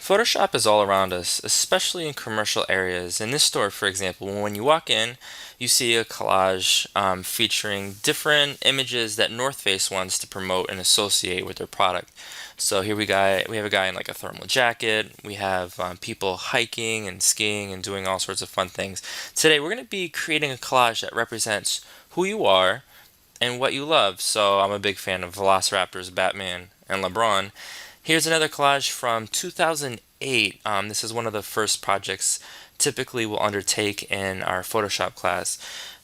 Photoshop is all around us, especially in commercial areas. In this store, for example, when you walk in, you see a collage featuring different images that North Face wants to promote and associate with their product. So here we have a guy in like a thermal jacket. We have people hiking and skiing and doing all sorts of fun things. Today, we're going to be creating a collage that represents who you are and what you love. So I'm a big fan of Velociraptors, Batman, and LeBron. Here's another collage from 2008. This is one of the first projects typically we'll undertake in our Photoshop class.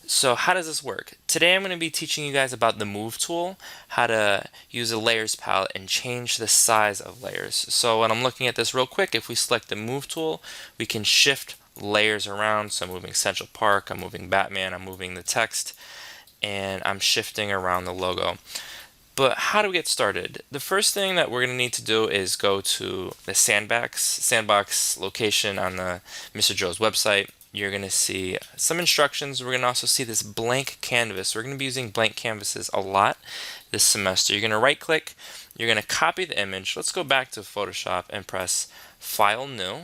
So how does this work? Today I'm going to be teaching you guys about the Move tool, how to use a layers palette and change the size of layers. So when I'm looking at this real quick, if we select the Move tool, we can shift layers around. So I'm moving Central Park, I'm moving Batman, I'm moving the text, and I'm shifting around the logo. But how do we get started? The first thing that we're going to need to do is go to the sandbox location on the Mr. Joe's website. You're going to see some instructions. We're going to also see this blank canvas. We're going to be using blank canvases a lot this semester. You're going to right click, you're going to copy the image. Let's go back to Photoshop and press File New,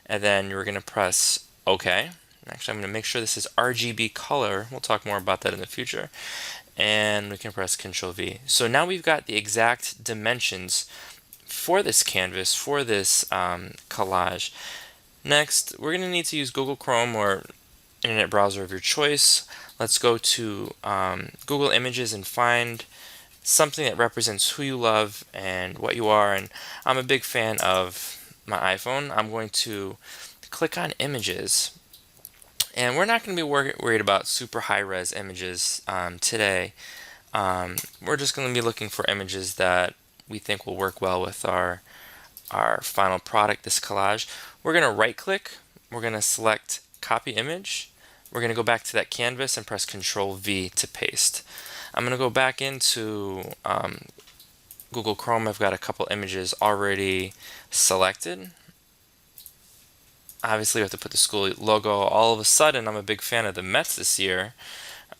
and then you're going to press OK. Actually, I'm going to make sure this is RGB color. We'll talk more about that in the future. And we can press Ctrl V. So now we've got the exact dimensions for this canvas, for this collage. Next, we're going to need to use Google Chrome or internet browser of your choice. Let's go to Google Images and find something that represents who you love and what you are. And I'm a big fan of my iPhone. I'm going to click on Images. And we're not going to be worried about super high-res images today. We're just going to be looking for images that we think will work well with our final product, this collage. We're going to right-click. We're going to select Copy Image. We're going to go back to that canvas and press Ctrl V to paste. I'm going to go back into Google Chrome. I've got a couple images already selected. Obviously, we have to put the school logo. All of a sudden, I'm a big fan of the Mets this year.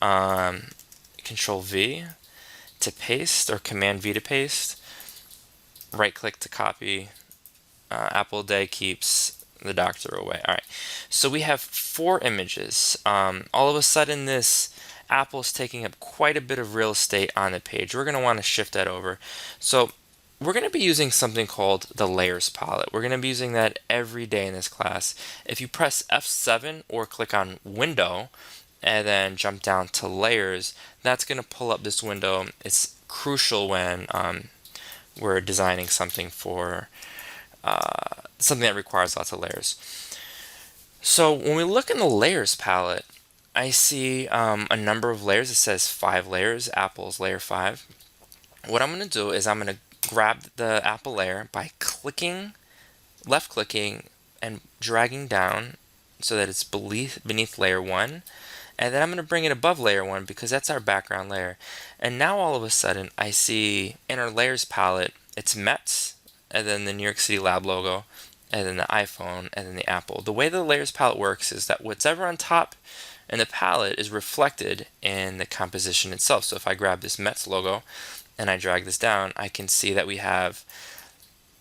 Control V to paste, or Command V to paste. Right click to copy. Apple Day keeps the doctor away. All right, so we have 4 images. All of a sudden, this apple is taking up quite a bit of real estate on the page. We're going to want to shift that over. So we're going to be using something called the layers palette. We're going to be using that every day in this class. If you press F7 or click on window and then jump down to layers, that's going to pull up this window. It's crucial when we're designing something for something that requires lots of layers. So when we look in the layers palette, I see a number of layers. It says 5 layers, Apple's layer 5. What I'm going to do is I'm going to grab the apple layer by left clicking and dragging down so that it's beneath layer 1, and then I'm going to bring it above layer 1 because that's our background layer. And now all of a sudden I see in our layers palette it's Mets, and then the New York City Lab logo, and then the iPhone, and then the apple. The way the layers palette works is that whatever on top in the palette is reflected in the composition itself. So if I grab this Mets logo and I drag this down, I can see that we have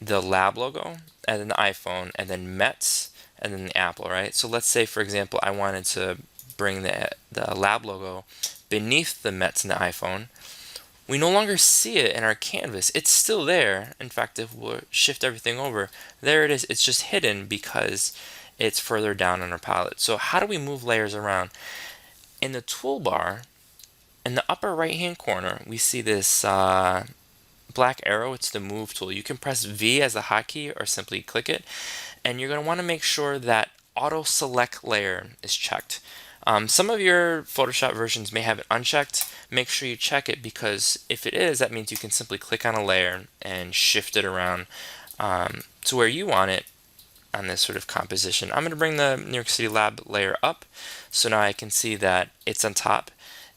the lab logo, and then the iPhone, and then Mets, and then the apple, right? So let's say, for example, I wanted to bring the lab logo beneath the Mets and the iPhone. We no longer see it in our canvas. It's still there. In fact, if we shift everything over, there it is. It's just hidden because it's further down on our palette. So how do we move layers around? In the toolbar, in the upper right hand corner, we see this black arrow. It's the Move tool. You can press V as a hotkey or simply click it, and you're going to want to make sure that Auto Select Layer is checked. Some of your Photoshop versions may have it unchecked. Make sure you check it, because if it is, that means you can simply click on a layer and shift it around to where you want it on this sort of composition. I'm going to bring the New York City Lab layer up, so now I can see that it's on top,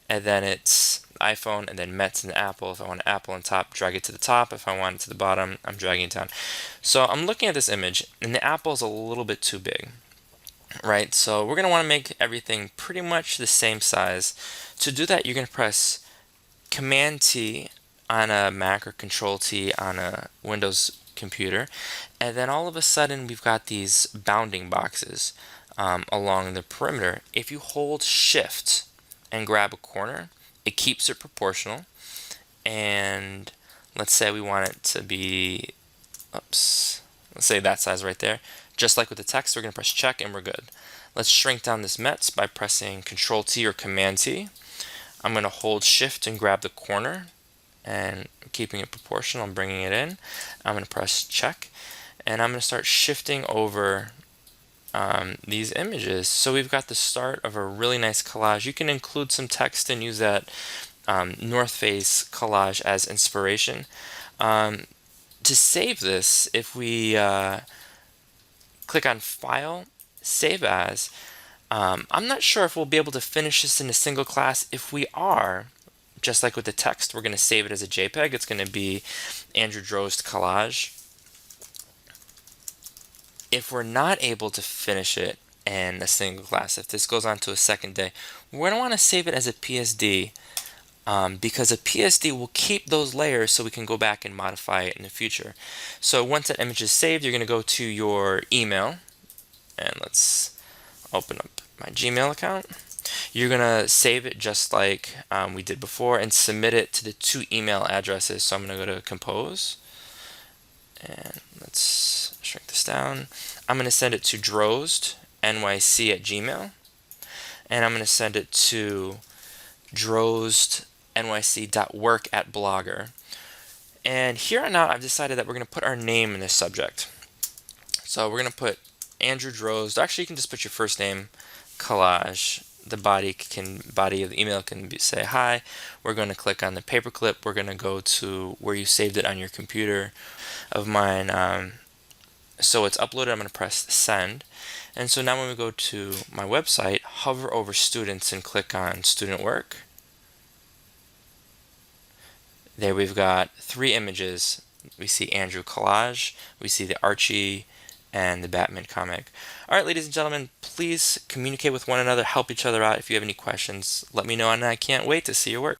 and then it's iPhone, and then Mets and Apple. If I want Apple on top, drag it to the top. If I want it to the bottom, I'm dragging it down. So I'm looking at this image, and the apple is a little bit too big, right? So we're going to want to make everything pretty much the same size. To do that, you're going to press Command T on a Mac or Control T on a Windows computer, and then all of a sudden we've got these bounding boxes along the perimeter. If you hold Shift and grab a corner, it keeps it proportional. And let's say we want it to be, let's say that size right there. Just like with the text, we're going to press check and we're good. Let's shrink down this METS by pressing Control T or Command T. I'm going to hold Shift and grab the corner, and keeping it proportional, I'm bringing it in. I'm going to press check, and I'm going to start shifting over these images. So we've got the start of a really nice collage. You can include some text and use that North Face collage as inspiration. To save this, if we click on File, Save As, I'm not sure if we'll be able to finish this in a single class. If we are, just like with the text, we're going to save it as a JPEG. It's going to be Andrew Drozd collage. If we're not able to finish it in a single class, if this goes on to a second day, we're going to want to save it as a PSD, because a PSD will keep those layers so we can go back and modify it in the future. So once that image is saved, you're going to go to your email, and let's open up my Gmail account. You're going to save it just like we did before and submit it to the 2 email addresses. So I'm going to go to Compose, and let's shrink this down. I'm going to send it to drozdnyc@gmail, and I'm going to send it to drozdnyc.work@blogger. And here on out, I've decided that we're going to put our name in this subject. So we're going to put Andrew Drozd. Actually, you can just put your first name, collage. The body of the email can say hi. We're going to click on the paperclip. We're going to go to where you saved it on your computer. Of mine, so it's uploaded. I'm going to press send. And so now when we go to my website, hover over students and click on student work. There we've got 3 images. We see Andrew collage, we see the Archie, and the Batman comic. All right, ladies and gentlemen, please communicate with one another, help each other out. If you have any questions, let me know, and I can't wait to see your work.